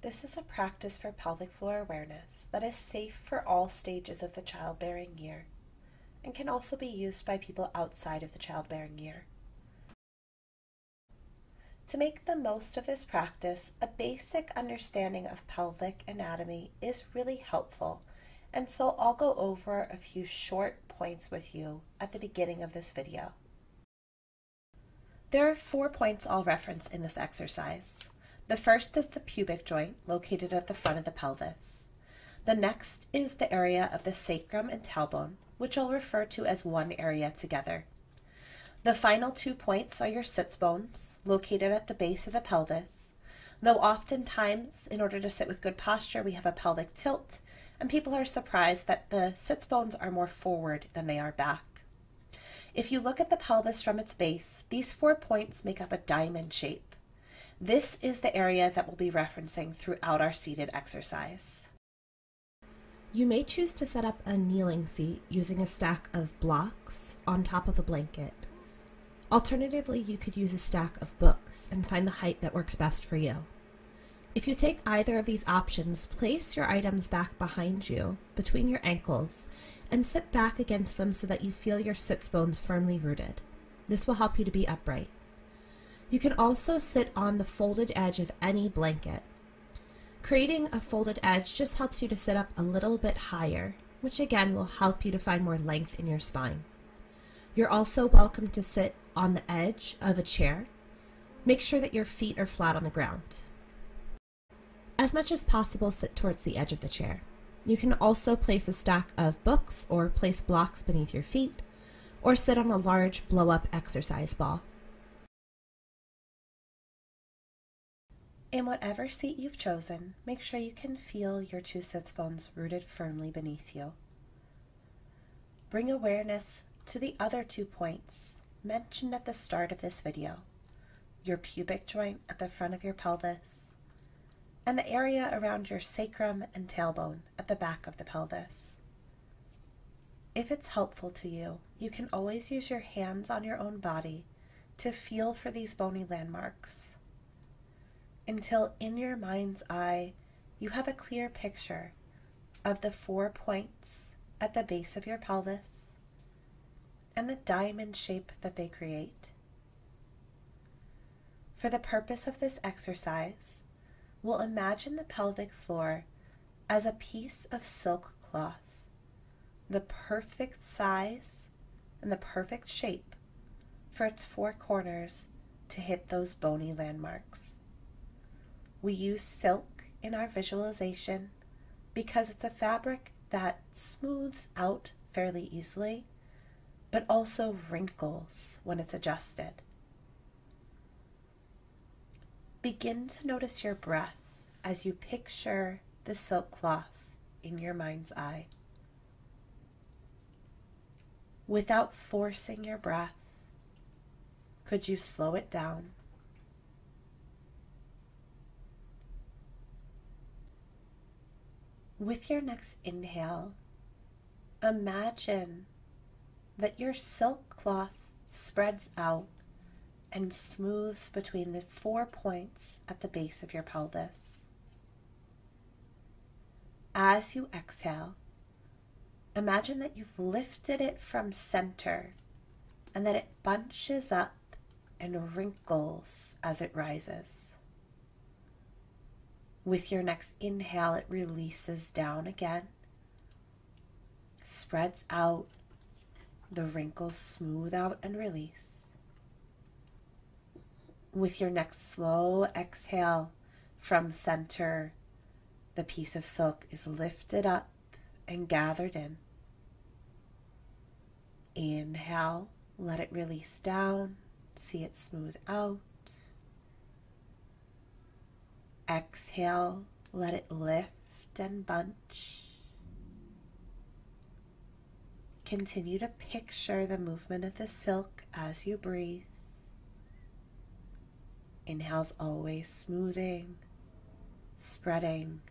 This is a practice for pelvic floor awareness that is safe for all stages of the childbearing year and can also be used by people outside of the childbearing year. To make the most of this practice, a basic understanding of pelvic anatomy is really helpful, and so I'll go over a few short points with you at the beginning of this video. There are 4 points I'll reference in this exercise. The first is the pubic joint located at the front of the pelvis. The next is the area of the sacrum and tailbone, which I'll refer to as one area together. The final 2 points are your sits bones, located at the base of the pelvis, though oftentimes, in order to sit with good posture, we have a pelvic tilt, and people are surprised that the sits bones are more forward than they are back. If you look at the pelvis from its base, these 4 points make up a diamond shape. This is the area that we'll be referencing throughout our seated exercise. You may choose to set up a kneeling seat using a stack of blocks on top of a blanket. Alternatively, you could use a stack of books and find the height that works best for you. If you take either of these options, place your items back behind you, between your ankles, and sit back against them so that you feel your sits bones firmly rooted. This will help you to be upright. You can also sit on the folded edge of any blanket. Creating a folded edge just helps you to sit up a little bit higher, which again will help you to find more length in your spine. You're also welcome to sit on the edge of a chair. Make sure that your feet are flat on the ground. As much as possible, sit towards the edge of the chair. You can also place a stack of books or place blocks beneath your feet, or sit on a large blow-up exercise ball. In whatever seat you've chosen, make sure you can feel your 2 sits bones rooted firmly beneath you. Bring awareness to the other 2 points mentioned at the start of this video, your pubic joint at the front of your pelvis, and the area around your sacrum and tailbone at the back of the pelvis. If it's helpful to you, you can always use your hands on your own body to feel for these bony landmarks, until in your mind's eye, you have a clear picture of the 4 points at the base of your pelvis and the diamond shape that they create. For the purpose of this exercise, we'll imagine the pelvic floor as a piece of silk cloth, the perfect size and the perfect shape for its 4 corners to hit those bony landmarks. We use silk in our visualization because it's a fabric that smooths out fairly easily, but also wrinkles when it's adjusted. Begin to notice your breath as you picture the silk cloth in your mind's eye. Without forcing your breath, could you slow it down? With your next inhale, imagine that your silk cloth spreads out and smooths between the 4 points at the base of your pelvis. As you exhale, imagine that you've lifted it from center and that it bunches up and wrinkles as it rises. With your next inhale, it releases down again, spreads out, the wrinkles smooth out and release. With your next slow exhale from center, the piece of silk is lifted up and gathered in. Inhale, let it release down, see it smooth out. Exhale, let it lift and bunch. Continue to picture the movement of the silk as you breathe. Inhale's always smoothing, spreading,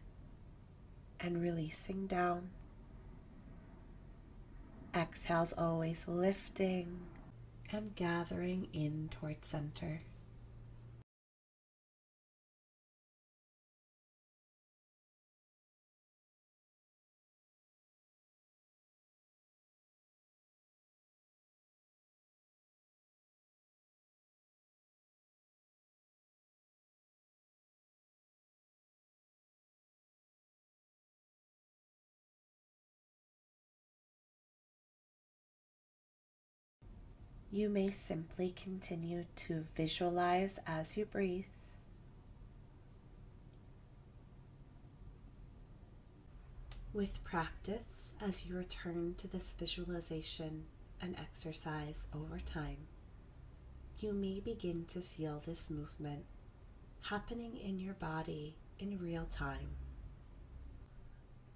and releasing down. Exhale's always lifting and gathering in towards center. You may simply continue to visualize as you breathe. With practice, as you return to this visualization and exercise over time, you may begin to feel this movement happening in your body in real time.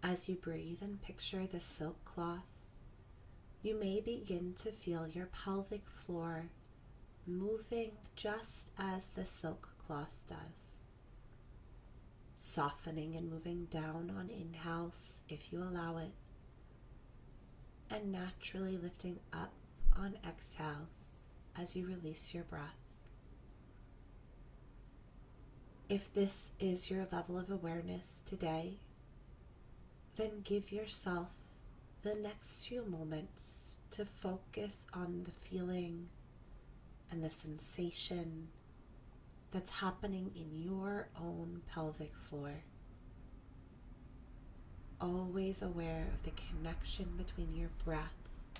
As you breathe and picture the silk cloth, you may begin to feel your pelvic floor moving just as the silk cloth does, softening and moving down on inhales if you allow it, and naturally lifting up on exhales as you release your breath. If this is your level of awareness today, then give yourself the next few moments to focus on the feeling and the sensation that's happening in your own pelvic floor. Always aware of the connection between your breath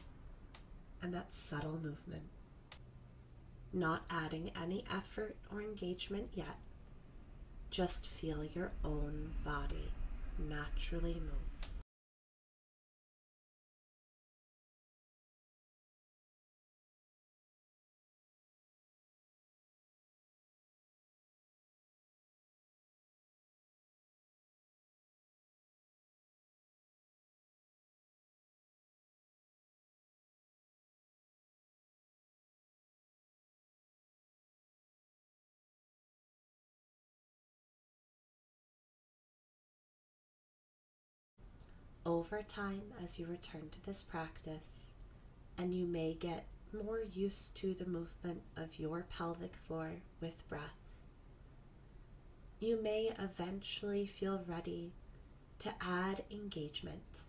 and that subtle movement. Not adding any effort or engagement yet. Just feel your own body naturally move. Over time, as you return to this practice, and you may get more used to the movement of your pelvic floor with breath, you may eventually feel ready to add engagement,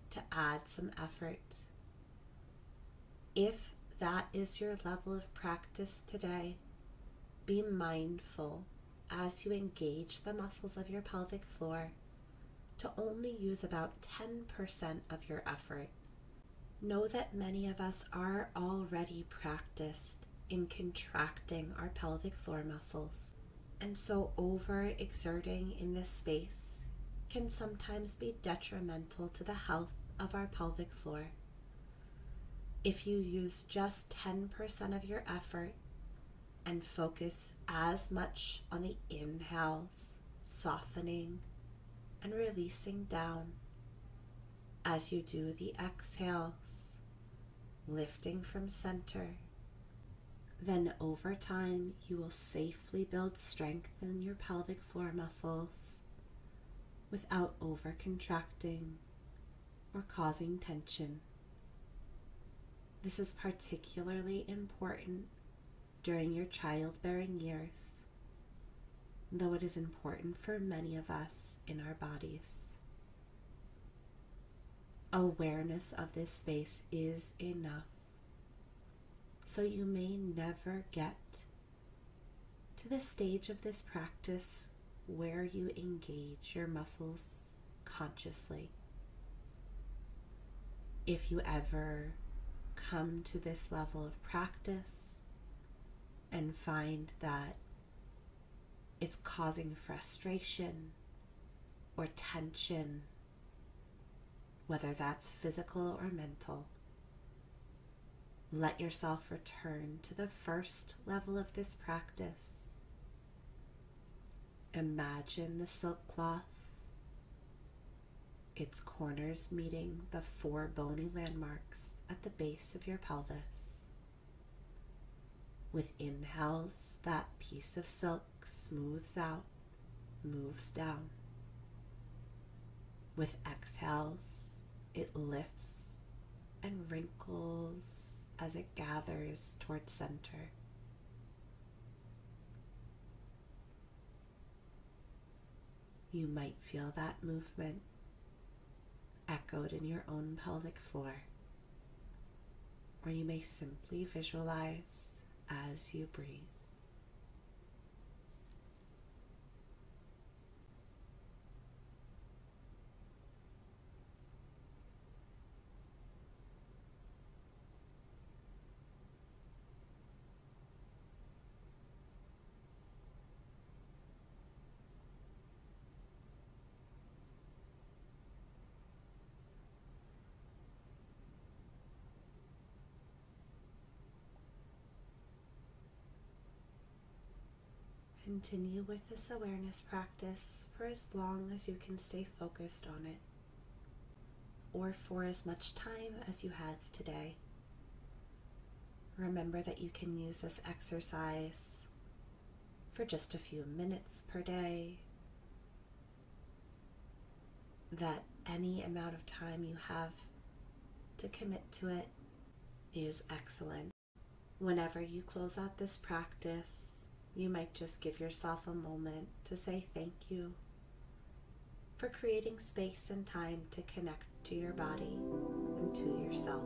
to add some effort. If that is your level of practice today, be mindful as you engage the muscles of your pelvic floor to only use about 10% of your effort. Know that many of us are already practiced in contracting our pelvic floor muscles, and so overexerting in this space can sometimes be detrimental to the health of our pelvic floor. If you use just 10% of your effort and focus as much on the inhales, softening and releasing down, as you do the exhales, lifting from center, then over time you will safely build strength in your pelvic floor muscles without over-contracting or causing tension. This is particularly important during your childbearing years, though it is important for many of us in our bodies. Awareness of this space is enough, so you may never get to the stage of this practice where you engage your muscles consciously. If you ever come to this level of practice and find that it's causing frustration or tension, whether that's physical or mental, let yourself return to the first level of this practice. Imagine the silk cloth, its corners meeting the 4 bony landmarks at the base of your pelvis. With inhales, that piece of silk smooths out, moves down. With exhales, it lifts and wrinkles as it gathers towards center. You might feel that movement echoed in your own pelvic floor, or you may simply visualize as you breathe. Continue with this awareness practice for as long as you can stay focused on it, or for as much time as you have today. Remember that you can use this exercise for just a few minutes per day, that any amount of time you have to commit to it is excellent. Whenever you close out this practice, you might just give yourself a moment to say thank you for creating space and time to connect to your body and to yourself.